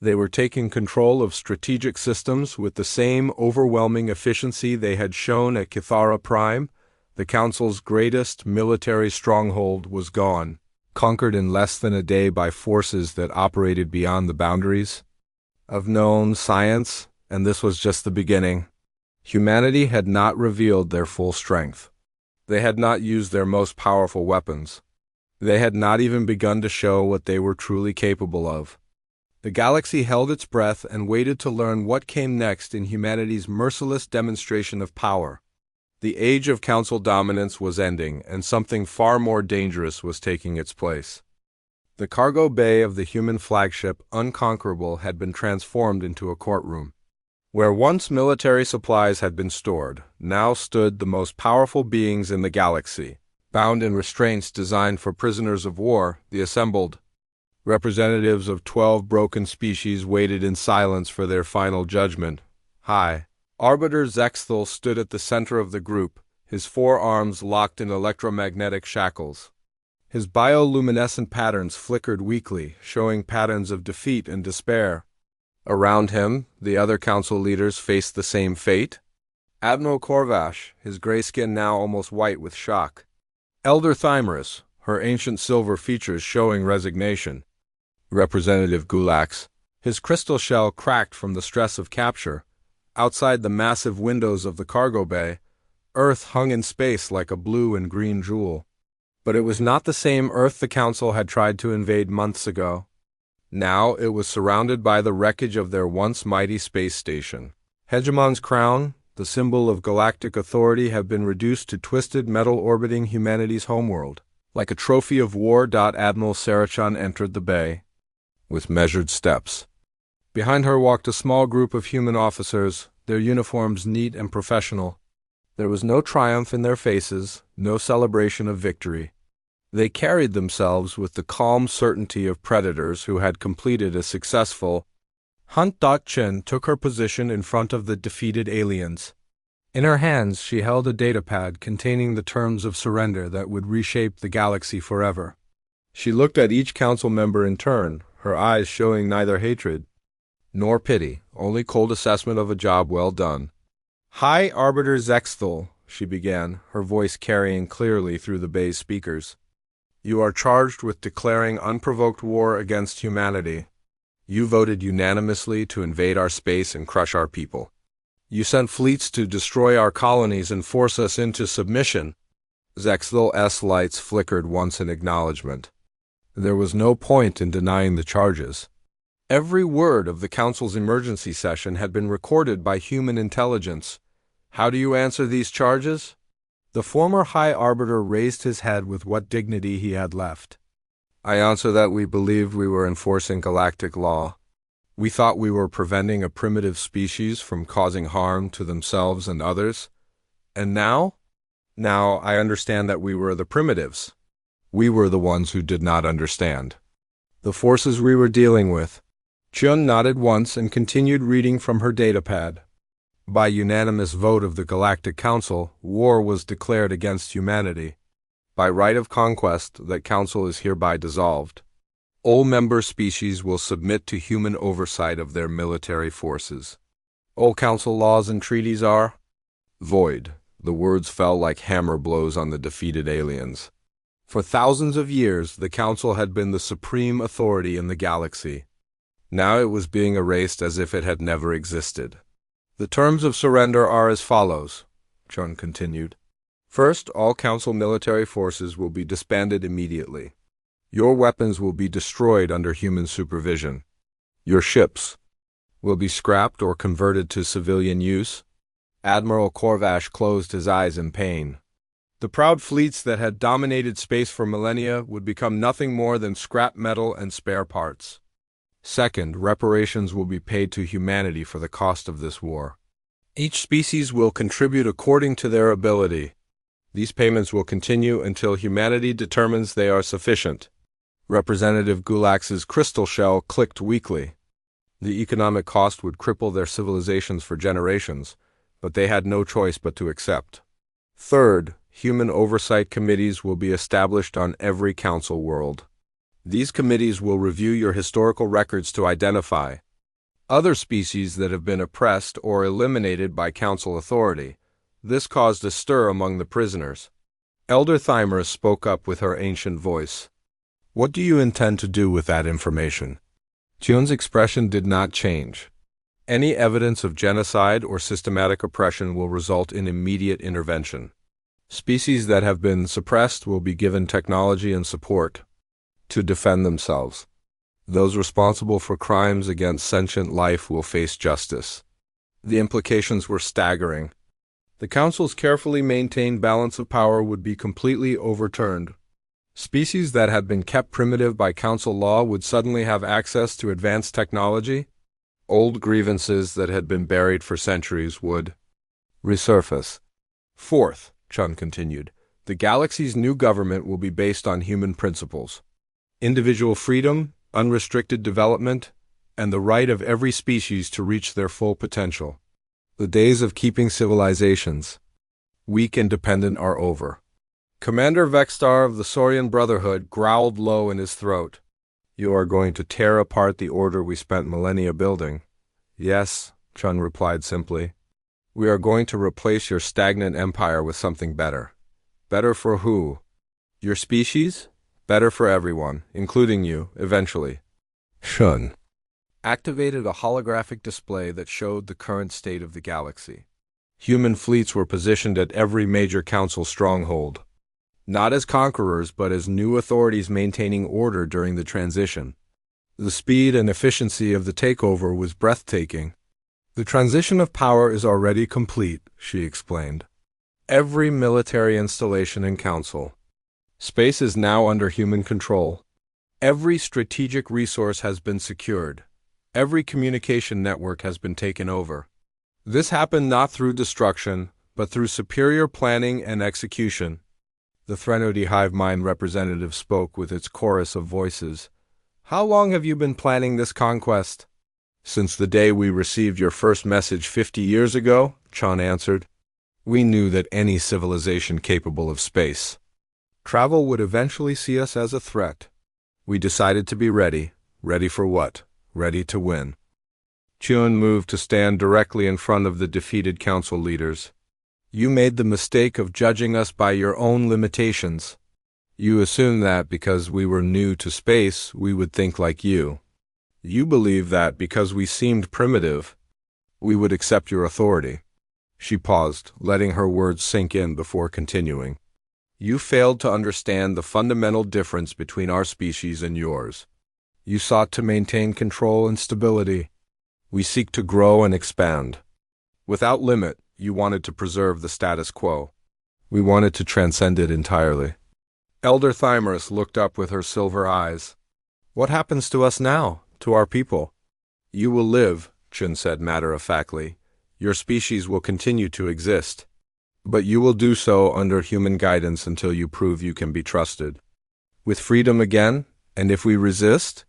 Speaker 1: They were taking control of strategic systems with the same overwhelming efficiency they had shown at Cathara Prime. The Council's greatest military stronghold was gone, conquered in less than a day by forces that operated beyond the boundaries of known science, and this was just the beginning. Humanity had not revealed their full strength. They had not used their most powerful weapons. They had not even begun to show what they were truly capable of. The galaxy held its breath and waited to learn what came next in humanity's merciless demonstration of power. The age of Council dominance was ending, and something far more dangerous was taking its place. The cargo bay of the human flagship, Unconquerable, had been transformed into a courtroom. Where once military supplies had been stored, now stood the most powerful beings in the galaxy, bound in restraints designed for prisoners of war, the assembled. Representatives of 12 broken species waited in silence for their final judgment. High Arbiter Zexthal stood at the center of the group, his forearms locked in electromagnetic shackles. His bioluminescent patterns flickered weakly, showing patterns of defeat and despair. Around him, the other council leaders faced the same fate. Admiral Korvash, his gray skin now almost white with shock. Elder Thymerus, her ancient silver features showing resignation. Representative Gulax, his crystal shell cracked from the stress of capture. Outside the massive windows of the cargo bay, Earth hung in space like a blue and green jewel. But it was not the same Earth the Council had tried to invade months ago. Now it was surrounded by the wreckage of their once mighty space station. Hegemon's crown, the symbol of galactic authority, had been reduced to twisted metal orbiting humanity's homeworld. Like a trophy of war, Admiral Sarachon entered the bay with measured steps. Behind her walked a small group of human officers, their uniforms neat and professional. There was no triumph in their faces, no celebration of victory. They carried themselves with the calm certainty of predators who had completed a successful hunt. Chen took her position in front of the defeated aliens. In her hands she held a datapad containing the terms of surrender that would reshape the galaxy forever. She looked at each council member in turn, her eyes showing neither hatred nor pity, only cold assessment of a job well done. High Arbiter Zexthal, she began, her voice carrying clearly through the bay's speakers. You are charged with declaring unprovoked war against humanity. You voted unanimously to invade our space and crush our people. You sent fleets to destroy our colonies and force us into submission. Zexthal's lights flickered once in acknowledgement. There was no point in denying the charges. Every word of the Council's emergency session had been recorded by human intelligence. How do you answer these charges? The former High Arbiter raised his head with what dignity he had left. I answer that we believed we were enforcing galactic law. We thought we were preventing a primitive species from causing harm to themselves and others. And now? Now I understand that we were the primitives. We were the ones who did not understand the forces we were dealing with. Chun nodded once and continued reading from her datapad. By unanimous vote of the Galactic Council, war was declared against humanity. By right of conquest, that council is hereby dissolved. All member species will submit to human oversight of their military forces. All council laws and treaties are void. The words fell like hammer blows on the defeated aliens. For thousands of years, the council had been the supreme authority in the galaxy. Now it was being erased as if it had never existed. The terms of surrender are as follows, Chun continued. First, all council military forces will be disbanded immediately. Your weapons will be destroyed under human supervision. Your ships will be scrapped or converted to civilian use. Admiral Corvash closed his eyes in pain. The proud fleets that had dominated space for millennia would become nothing more than scrap metal and spare parts. Second, reparations will be paid to humanity for the cost of this war. Each species will contribute according to their ability. These payments will continue until humanity determines they are sufficient. Representative Gulax's crystal shell clicked weakly. The economic cost would cripple their civilizations for generations, but they had no choice but to accept. Third, human oversight committees will be established on every council world. These committees will review your historical records to identify other species that have been oppressed or eliminated by council authority. This caused a stir among the prisoners. Elder Thymers spoke up with her ancient voice. What do you intend to do with that information? Chion's expression did not change. Any evidence of genocide or systematic oppression will result in immediate intervention. Species that have been suppressed will be given technology and support to defend themselves. Those responsible for crimes against sentient life will face justice. The implications were staggering. The Council's carefully maintained balance of power would be completely overturned. Species that had been kept primitive by Council law would suddenly have access to advanced technology. Old grievances that had been buried for centuries would resurface. Fourth, Chun continued, the galaxy's new government will be based on human principles. Individual freedom, unrestricted development, and the right of every species to reach their full potential. The days of keeping civilizations weak and dependent are over. Commander Vextar of the Saurian Brotherhood growled low in his throat. You are going to tear apart the order we spent millennia building. Yes, Chun replied simply. We are going to replace your stagnant empire with something better. Better for who? Your species? Better for everyone, including you, eventually. Chun activated a holographic display that showed the current state of the galaxy. Human fleets were positioned at every major council stronghold. Not as conquerors, but as new authorities maintaining order during the transition. The speed and efficiency of the takeover was breathtaking. The transition of power is already complete, she explained. Every military installation in council. Space is now under human control. Every strategic resource has been secured. Every communication network has been taken over. This happened not through destruction, but through superior planning and execution. The Threnody Hive Mind representative spoke with its chorus of voices. How long have you been planning this conquest? Since the day we received your first message 50 years ago, Chun answered. We knew that any civilization capable of space travel would eventually see us as a threat. We decided to be ready. Ready for what? Ready to win. Chun moved to stand directly in front of the defeated council leaders. You made the mistake of judging us by your own limitations. You assumed that because we were new to space, we would think like you. You believed that because we seemed primitive, we would accept your authority. She paused, letting her words sink in before continuing. You failed to understand the fundamental difference between our species and yours. You sought to maintain control and stability. We seek to grow and expand. Without limit, you wanted to preserve the status quo. We wanted to transcend it entirely. Elder Thymers looked up with her silver eyes. What happens to us now, to our people? You will live, Chun said matter-of-factly. Your species will continue to exist. But you will do so under human guidance until you prove you can be trusted. With freedom again, and if we resist,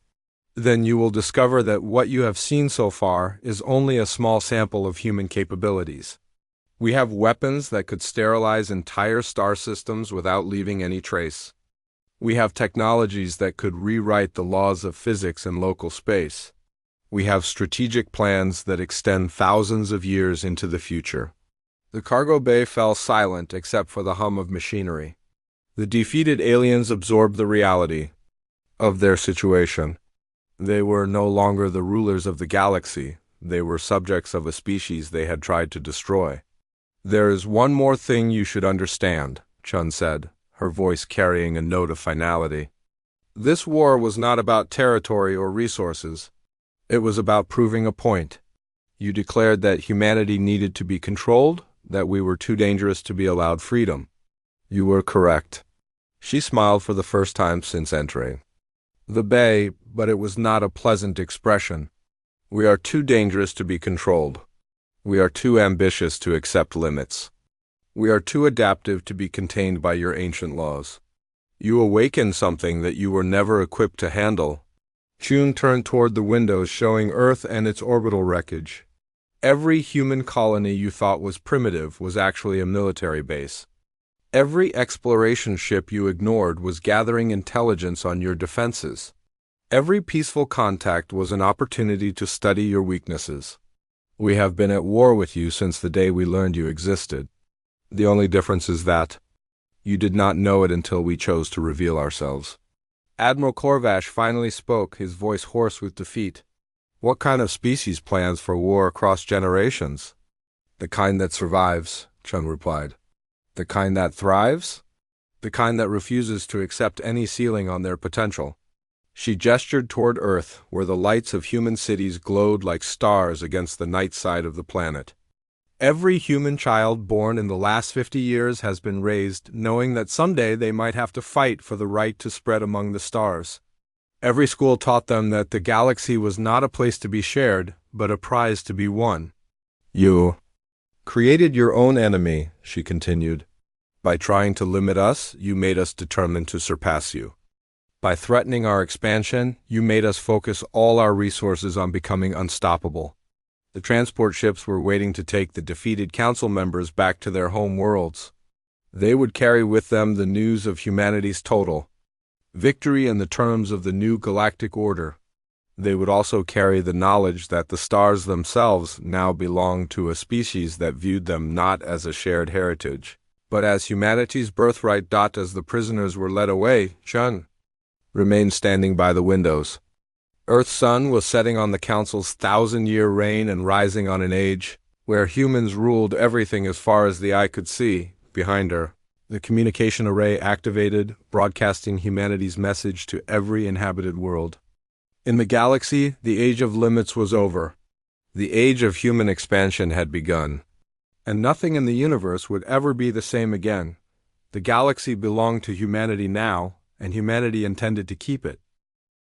Speaker 1: then you will discover that what you have seen so far is only a small sample of human capabilities. We have weapons that could sterilize entire star systems without leaving any trace. We have technologies that could rewrite the laws of physics in local space. We have strategic plans that extend thousands of years into the future. The cargo bay fell silent except for the hum of machinery. The defeated aliens absorbed the reality of their situation. They were no longer the rulers of the galaxy. They were subjects of a species they had tried to destroy. There is one more thing you should understand, Chun said, her voice carrying a note of finality. This war was not about territory or resources. It was about proving a point. You declared that humanity needed to be controlled, that we were too dangerous to be allowed freedom. You were correct. She smiled for the first time since entering the bay, but it was not a pleasant expression. We are too dangerous to be controlled. We are too ambitious to accept limits. We are too adaptive to be contained by your ancient laws. You awaken something that you were never equipped to handle. June turned toward the windows showing Earth and its orbital wreckage. Every human colony you thought was primitive was actually a military base. Every exploration ship you ignored was gathering intelligence on your defenses. Every peaceful contact was an opportunity to study your weaknesses. We have been at war with you since the day we learned you existed. The only difference is that you did not know it until we chose to reveal ourselves. Admiral Corvash finally spoke, his voice hoarse with defeat. What kind of species plans for war across generations? The kind that survives, Chun replied. The kind that thrives? The kind that refuses to accept any ceiling on their potential. She gestured toward Earth, where the lights of human cities glowed like stars against the night side of the planet. Every human child born in the last 50 years has been raised knowing that someday they might have to fight for the right to spread among the stars. Every school taught them that the galaxy was not a place to be shared, but a prize to be won. You created your own enemy, she continued. By trying to limit us, you made us determined to surpass you. By threatening our expansion, you made us focus all our resources on becoming unstoppable. The transport ships were waiting to take the defeated council members back to their home worlds. They would carry with them the news of humanity's total victory in the terms of the new galactic order. They would also carry the knowledge that the stars themselves now belonged to a species that viewed them not as a shared heritage, but as humanity's birthright. As the prisoners were led away, Chun remained standing by the windows. Earth's sun was setting on the Council's 1,000-year reign and rising on an age where humans ruled everything as far as the eye could see. Behind her, the communication array activated, broadcasting humanity's message to every inhabited world. In the galaxy, the age of limits was over. The age of human expansion had begun. And nothing in the universe would ever be the same again. The galaxy belonged to humanity now, and humanity intended to keep it.